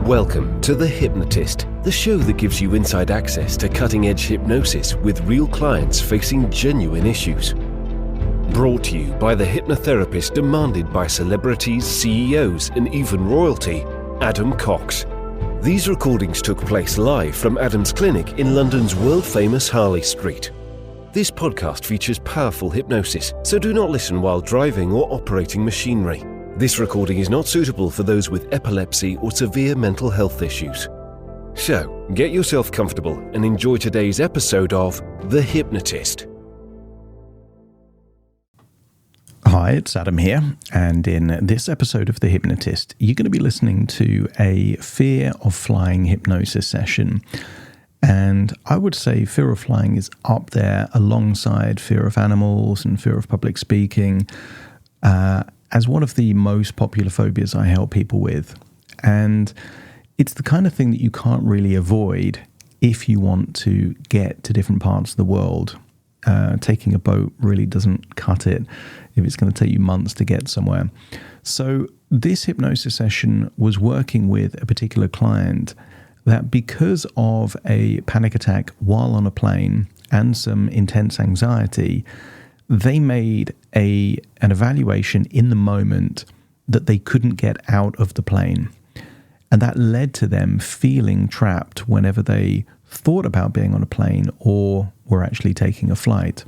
Welcome to The Hypnotist, the show that gives you inside access to cutting-edge hypnosis with real clients facing genuine issues. Brought to you by the hypnotherapist demanded by celebrities, CEOs, and even royalty, Adam Cox. These recordings took place live from Adam's clinic in London's world-famous Harley Street. This podcast features powerful hypnosis, so do not listen while driving or operating machinery. This recording is not suitable for those with epilepsy or severe mental health issues. So, get yourself comfortable and enjoy today's episode of The Hypnotist. Hi, it's Adam here, and in this episode of The Hypnotist, you're going to be listening to a fear of flying hypnosis session. And I would say fear of flying is up there alongside fear of animals and fear of public speaking, as one of the most popular phobias I help people with. And it's the kind of thing that you can't really avoid if you want to get to different parts of the world. Taking a boat really doesn't cut it if it's going to take you months to get somewhere. So this hypnosis session was working with a particular client that, because of a panic attack while on a plane and some intense anxiety, they made an evaluation in the moment that they couldn't get out of the plane. And that led to them feeling trapped whenever they thought about being on a plane or were actually taking a flight.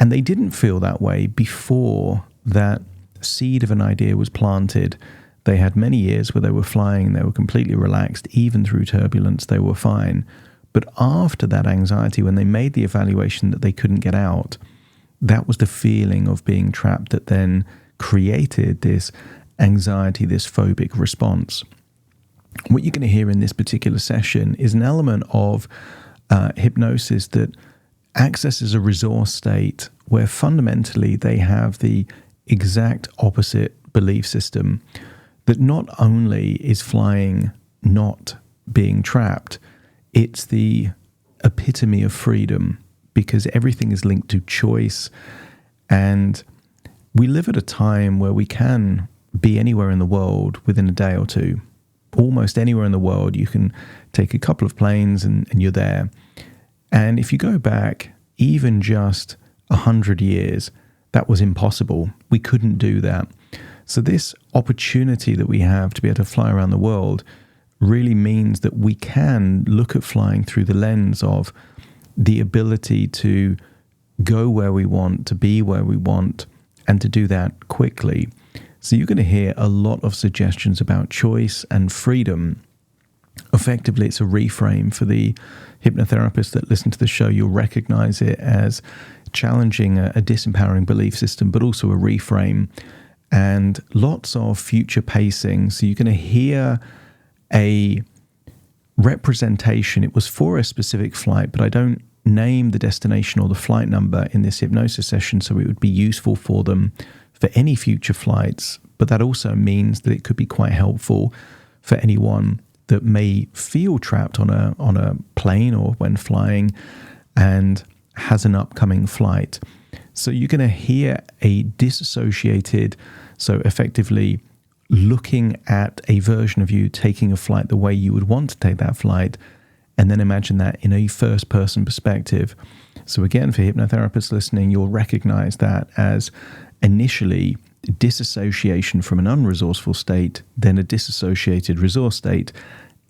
And they didn't feel that way before that seed of an idea was planted. They had many years where they were flying, they were completely relaxed, even through turbulence, they were fine. But after that anxiety, when they made the evaluation that they couldn't get out, that was the feeling of being trapped that then created this anxiety, this phobic response. What you're going to hear in this particular session is an element of hypnosis that accesses a resource state where fundamentally they have the exact opposite belief system, that not only is flying not being trapped, it's the epitome of freedom, because everything is linked to choice. And we live at a time where we can be anywhere in the world within a day or two. Almost anywhere in the world, you can take a couple of planes and you're there. And if you go back even just 100 years, that was impossible. We couldn't do that. So this opportunity that we have to be able to fly around the world really means that we can look at flying through the lens of the ability to go where we want, to be where we want, and to do that quickly. So you're going to hear a lot of suggestions about choice and freedom. Effectively, it's a reframe for the hypnotherapists that listen to the show. You'll recognize it as challenging a disempowering belief system, but also a reframe, and lots of future pacing. So you're going to hear a representation. It was for a specific flight, but I don't name the destination or the flight number in this hypnosis session, so it would be useful for them for any future flights. But that also means that it could be quite helpful for anyone that may feel trapped on a plane or when flying and has an upcoming flight. So you're going to hear a disassociated, so effectively looking at a version of you taking a flight the way you would want to take that flight, and then imagine that in a first-person perspective. So again, for hypnotherapists listening, you'll recognize that as initially disassociation from an unresourceful state, then a disassociated resource state,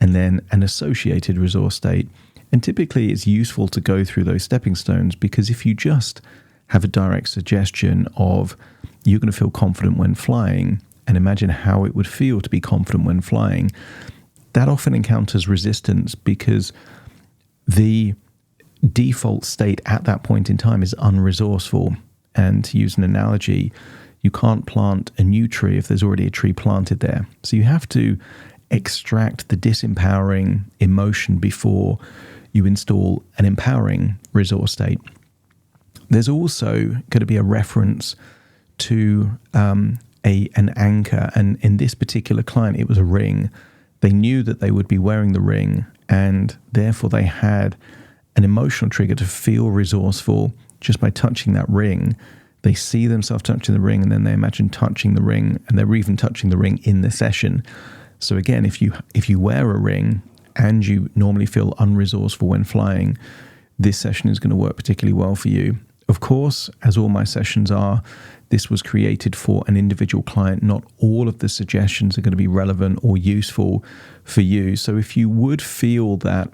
and then an associated resource state. And typically it's useful to go through those stepping stones, because if you just have a direct suggestion of you're going to feel confident when flying, and imagine how it would feel to be confident when flying, that often encounters resistance, because the default state at that point in time is unresourceful. And to use an analogy, you can't plant a new tree if there's already a tree planted there. So you have to extract the disempowering emotion before you install an empowering resource state. There's also going to be a reference to an anchor, and in this particular client, it was a ring. They knew that they would be wearing the ring, and therefore they had an emotional trigger to feel resourceful just by touching that ring. They see themselves touching the ring, and then they imagine touching the ring, and they're even touching the ring in the session. So again, if you wear a ring and you normally feel unresourceful when flying, this session is going to work particularly well for you. Of course, as all my sessions are, this was created for an individual client. Not all of the suggestions are going to be relevant or useful for you. So if you would feel that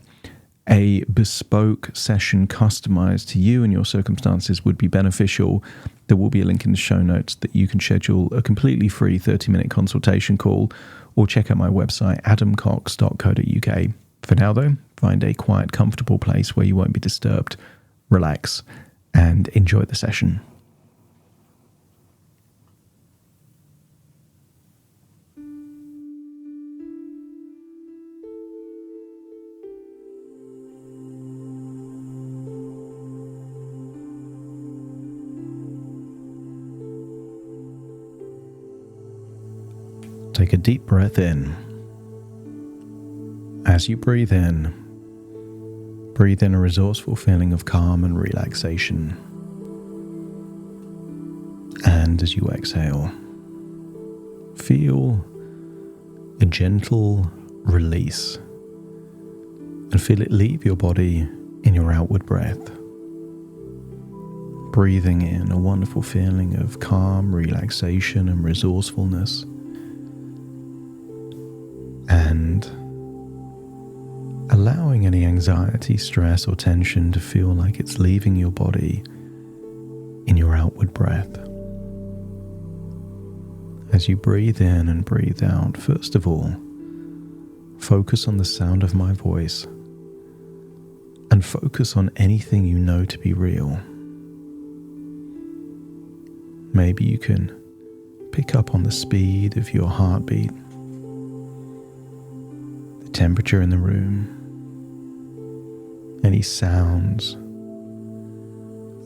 a bespoke session customized to you and your circumstances would be beneficial, there will be a link in the show notes that you can schedule a completely free 30-minute consultation call, or check out my website, adamcox.co.uk. For now, though, find a quiet, comfortable place where you won't be disturbed, relax, and enjoy the session. Take a deep breath in. As you breathe in a resourceful feeling of calm and relaxation. And as you exhale, feel a gentle release and feel it leave your body in your outward breath. Breathing in a wonderful feeling of calm, relaxation, and resourcefulness. And allowing any anxiety, stress, or tension to feel like it's leaving your body in your outward breath. As you breathe in and breathe out, first of all, focus on the sound of my voice and focus on anything you know to be real. Maybe you can pick up on the speed of your heartbeat, the temperature in the room, any sounds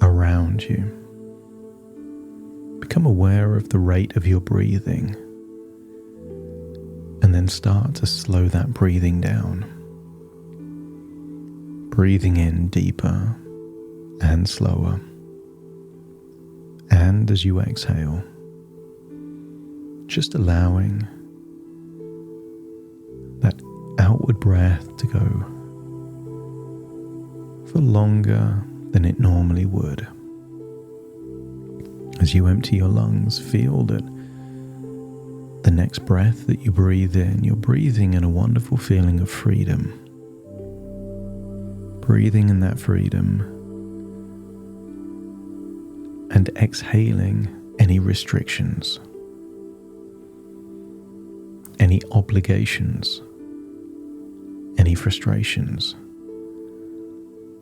around you. Become aware of the rate of your breathing and then start to slow that breathing down. Breathing in deeper and slower. And as you exhale, just allowing that outward breath to go for longer than it normally would. As you empty your lungs, feel that the next breath that you breathe in, you're breathing in a wonderful feeling of freedom. Breathing in that freedom and exhaling any restrictions, any obligations, any frustrations.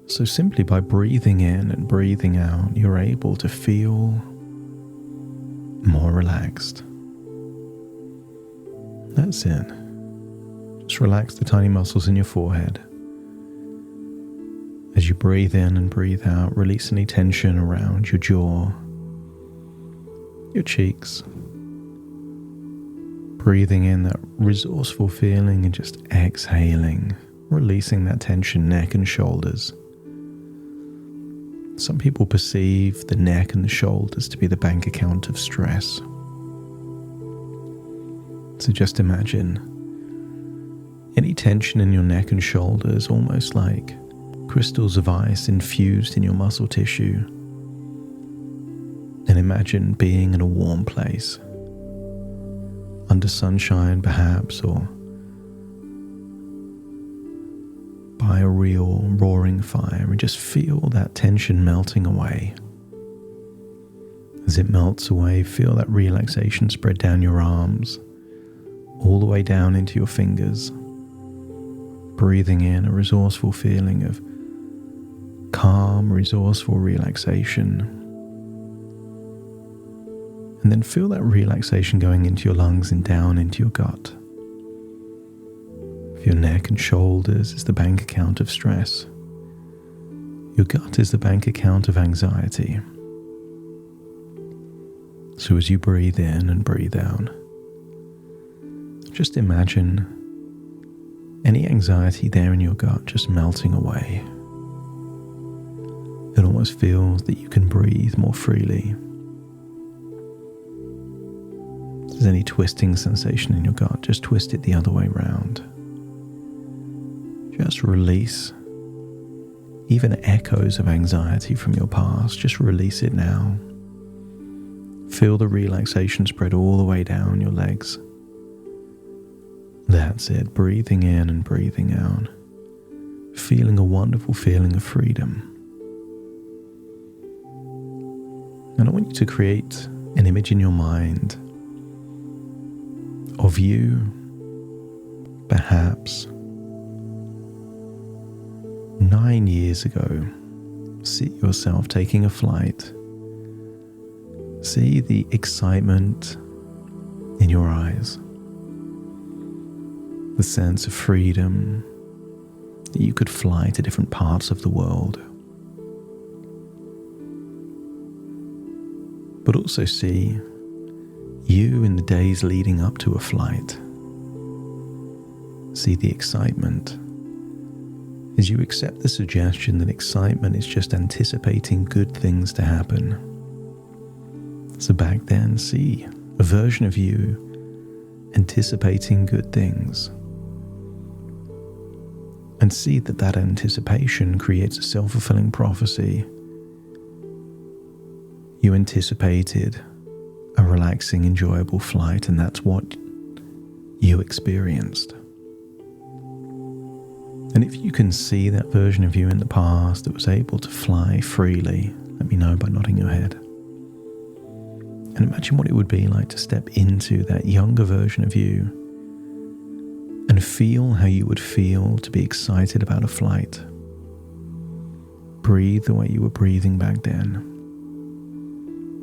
So simply by breathing in and breathing out, you're able to feel more relaxed. That's it. Just relax the tiny muscles in your forehead. As you breathe in and breathe out, release any tension around your jaw, your cheeks. Breathing in that resourceful feeling and just exhaling, releasing that tension, neck and shoulders. Some people perceive the neck and the shoulders to be the bank account of stress. So just imagine any tension in your neck and shoulders almost like crystals of ice infused in your muscle tissue. And imagine being in a warm place, under sunshine perhaps, or by a real roaring fire, and just feel that tension melting away. As it melts away, feel that relaxation spread down your arms, all the way down into your fingers. Breathing in a resourceful feeling of calm, resourceful relaxation. And then feel that relaxation going into your lungs and down into your gut. If your neck and shoulders is the bank account of stress, your gut is the bank account of anxiety. So as you breathe in and breathe out, just imagine any anxiety there in your gut just melting away. It almost feels that you can breathe more freely. there's any twisting sensation in your gut, just twist it the other way round. Just release even echoes of anxiety from your past. Just release it now. Feel the relaxation spread all the way down your legs. That's it. Breathing in and breathing out. Feeling a wonderful feeling of freedom. And I want you to create an image in your mind of you, perhaps 9 years ago. See yourself taking a flight. See the excitement in your eyes. The sense of freedom that you could fly to different parts of the world. But also see you in the days leading up to a flight. See the excitement as you accept the suggestion that excitement is just anticipating good things to happen. So back then, see a version of you anticipating good things. And see that that anticipation creates a self-fulfilling prophecy. You anticipated a relaxing, enjoyable flight, and that's what you experienced. And if you can see that version of you in the past that was able to fly freely, let me know by nodding your head. And imagine what it would be like to step into that younger version of you and feel how you would feel to be excited about a flight. Breathe the way you were breathing back then.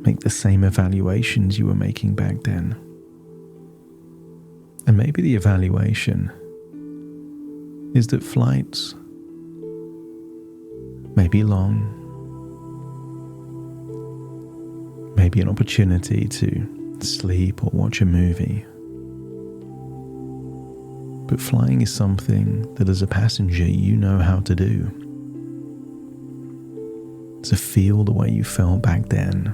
Make the same evaluations you were making back then. And maybe the evaluation is that flights may be long, maybe an opportunity to sleep or watch a movie. But flying is something that as a passenger you know how to do. To feel the way you felt back then,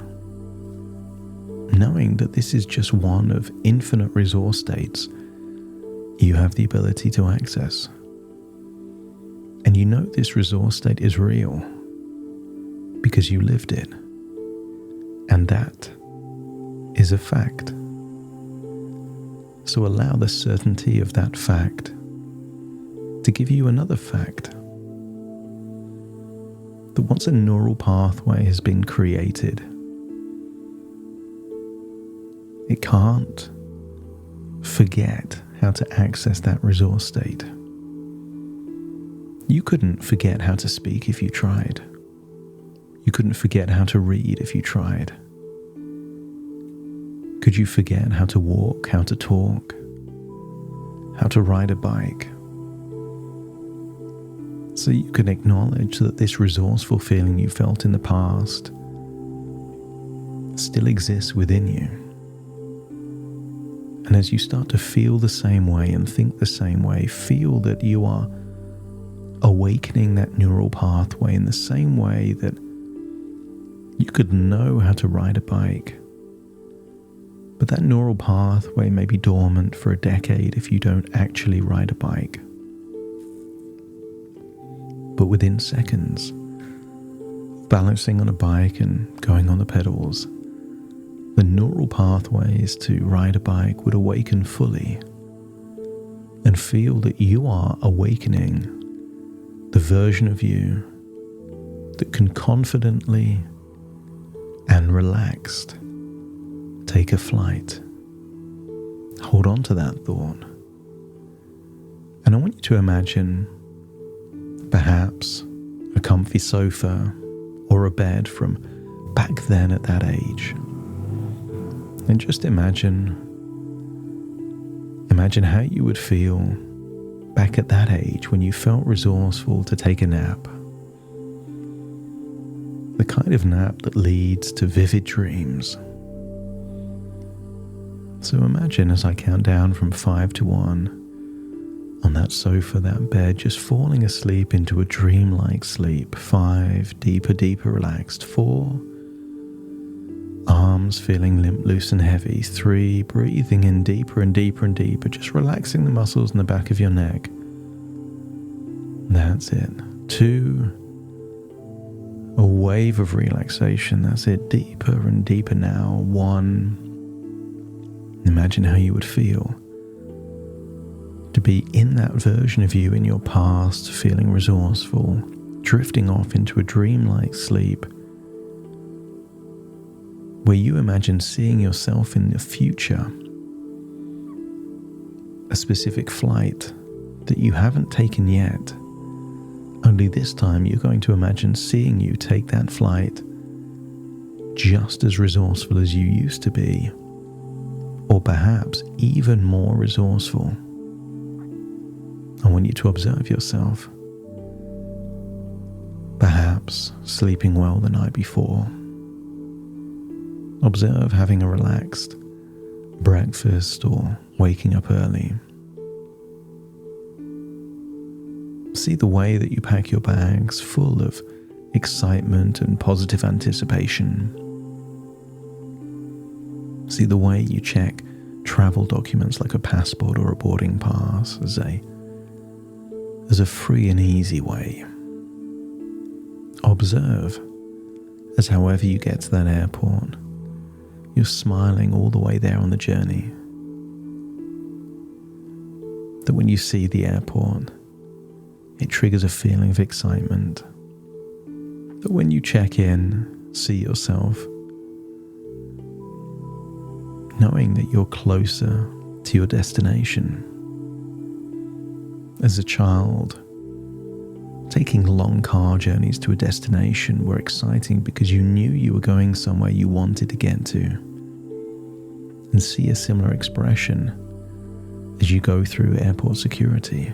knowing that this is just one of infinite resource states you have the ability to access. And you know this resource state is real because you lived it. And that is a fact. So allow the certainty of that fact to give you another fact. That once a neural pathway has been created, it can't forget how to access that resource state. You couldn't forget how to speak if you tried. You couldn't forget how to read if you tried. Could you forget how to walk, how to talk, how to ride a bike? So you can acknowledge that this resourceful feeling you felt in the past still exists within you. And as you start to feel the same way and think the same way, feel that you are awakening that neural pathway in the same way that you could know how to ride a bike. But that neural pathway may be dormant for a decade if you don't actually ride a bike. But within seconds, balancing on a bike and going on the pedals, the neural pathways to ride a bike would awaken fully and feel that you are awakening the version of you that can confidently and relaxed take a flight. Hold on to that thought. And I want you to imagine perhaps a comfy sofa or a bed from back then at that age. And just imagine how you would feel back at that age when you felt resourceful to take a nap. The kind of nap that leads to vivid dreams. So imagine as I count down from 5 to 1, on that sofa, that bed, just falling asleep into a dreamlike sleep. 5, deeper, relaxed. 4, arms arms feeling limp, loose and heavy. 3, breathing in deeper and deeper and deeper, just relaxing the muscles in the back of your neck. That's it. 2, a wave of relaxation. That's it. Deeper and deeper now. 1, imagine how you would feel to be in that version of you in your past, feeling resourceful, drifting off into a dreamlike sleep, where you imagine seeing yourself in the future, a specific flight that you haven't taken yet. Only this time you're going to imagine seeing you take that flight just as resourceful as you used to be, or perhaps even more resourceful. I want you to observe yourself, perhaps sleeping well the night before. Observe having a relaxed breakfast or waking up early. See the way that you pack your bags full of excitement and positive anticipation. See the way you check travel documents like a passport or a boarding pass as a free and easy way. Observe as however you get to that airport, you're smiling all the way there on the journey. That when you see the airport, it triggers a feeling of excitement. That when you check in, see yourself, knowing that you're closer to your destination. As a child, taking long car journeys to a destination were exciting because you knew you were going somewhere you wanted to get to. And see a similar expression as you go through airport security.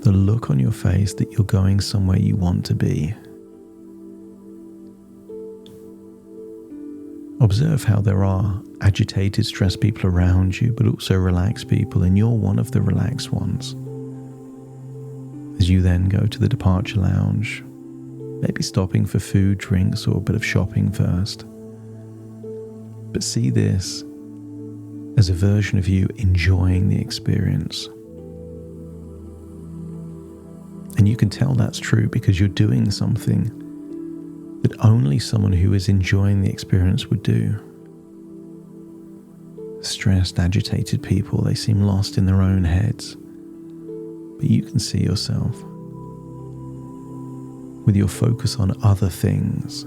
The look on your face that you're going somewhere you want to be. Observe how there are agitated, stressed people around you, but also relaxed people, and you're one of the relaxed ones. As you then go to the departure lounge, maybe stopping for food, drinks, or a bit of shopping first. But see this as a version of you enjoying the experience. And you can tell that's true because you're doing something that only someone who is enjoying the experience would do. Stressed, agitated people, they seem lost in their own heads. But you can see yourself with your focus on other things.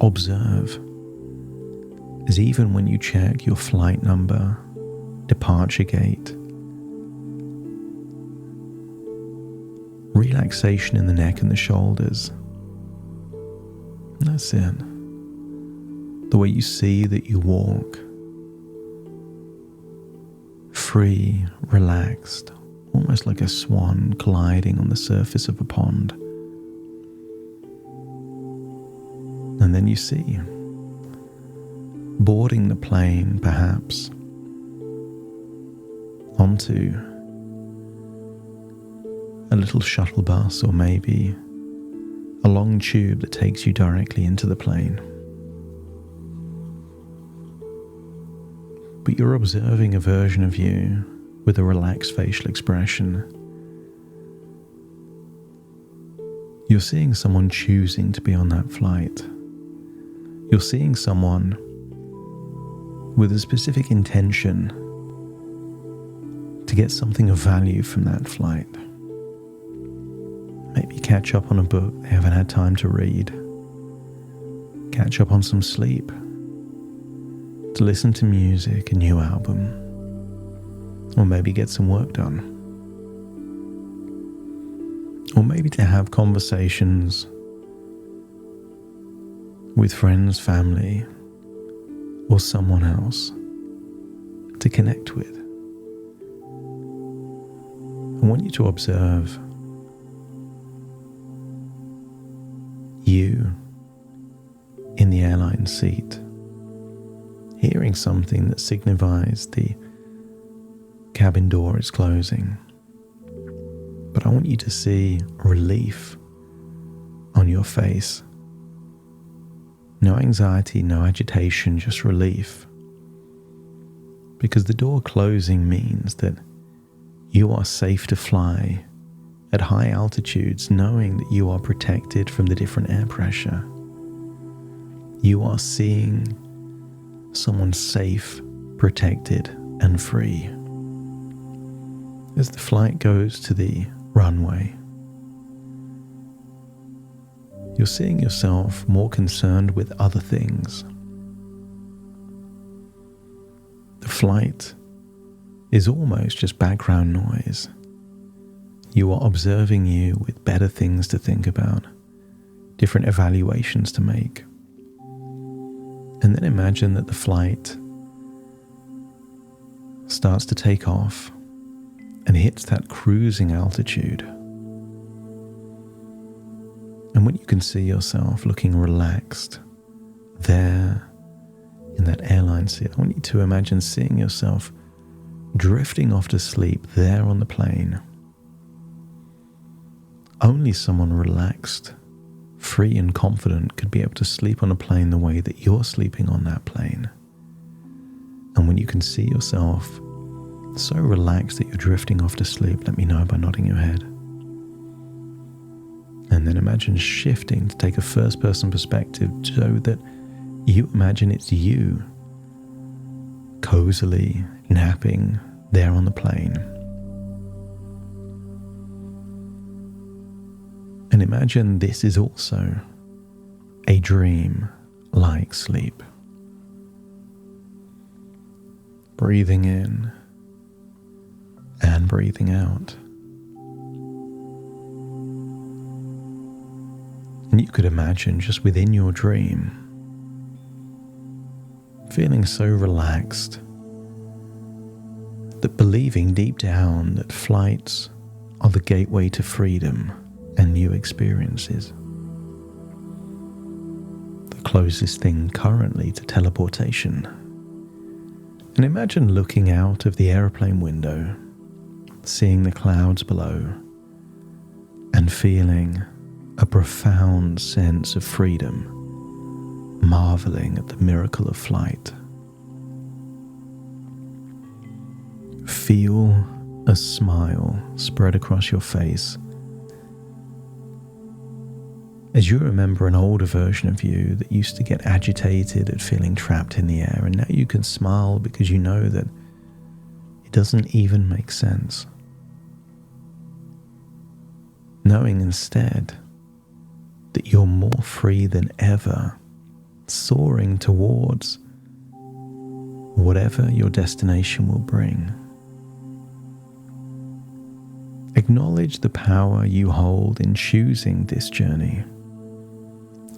Observe as even when you check your flight number, departure gate, relaxation in the neck and the shoulders. That's it. The way you see that you walk, free, relaxed, almost like a swan gliding on the surface of a pond. And then you see, boarding the plane perhaps onto a little shuttle bus or maybe a long tube that takes you directly into the plane. But you're observing a version of you with a relaxed facial expression. You're seeing someone choosing to be on that flight. You're seeing someone with a specific intention to get something of value from that flight. Maybe catch up on a book they haven't had time to read. Catch up on some sleep. To listen to music, a new album. Or maybe get some work done. Or maybe to have conversations with friends, family, or someone else to connect with. I want you to observe you in the airline seat, hearing something that signifies the cabin door is closing. But I want you to see relief on your face No anxiety, no agitation, just relief. Because the door closing means that you are safe to fly at high altitudes, knowing that you are protected from the different air pressure. You are seeing someone safe, protected, and free. As the flight goes to the runway, you're seeing yourself more concerned with other things. The flight is almost just background noise. You are observing you with better things to think about, different evaluations to make. And then imagine that the flight starts to take off and hits that cruising altitude. And when you can see yourself looking relaxed there in that airline seat, I want you to imagine seeing yourself drifting off to sleep there on the plane. Only someone relaxed, free and confident could be able to sleep on a plane the way that you're sleeping on that plane. And when you can see yourself so relaxed that you're drifting off to sleep, let me know by nodding your head. And then imagine shifting to take a first-person perspective so that you imagine it's you cozily napping there on the plane. And imagine this is also a dream like sleep. Breathing in and breathing out. And you could imagine just within your dream, feeling so relaxed that believing deep down that flights are the gateway to freedom and new experiences. The closest thing currently to teleportation. And imagine looking out of the aeroplane window, seeing the clouds below, and feeling a profound sense of freedom, marveling at the miracle of flight. Feel a smile spread across your face as you remember an older version of you that used to get agitated at feeling trapped in the air, and now you can smile because you know that it doesn't even make sense. Knowing instead that you're more free than ever, soaring towards whatever your destination will bring. Acknowledge the power you hold in choosing this journey,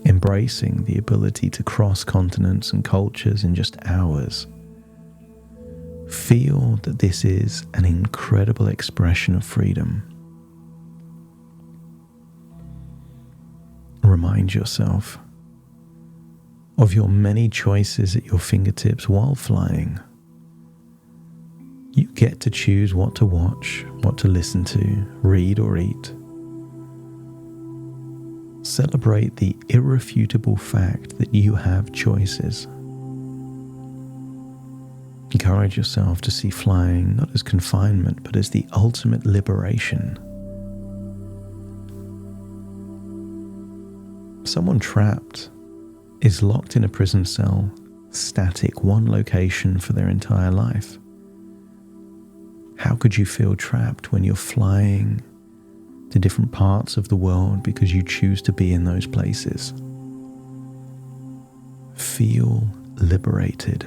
embracing the ability to cross continents and cultures in just hours. Feel that this is an incredible expression of freedom. Remind yourself of your many choices at your fingertips while flying. You get to choose what to watch, what to listen to, read or eat. Celebrate the irrefutable fact that you have choices. Encourage yourself to see flying not as confinement, but as the ultimate liberation. Someone trapped is locked in a prison cell, static, one location for their entire life. How could you feel trapped when you're flying to different parts of the world because you choose to be in those places? Feel liberated.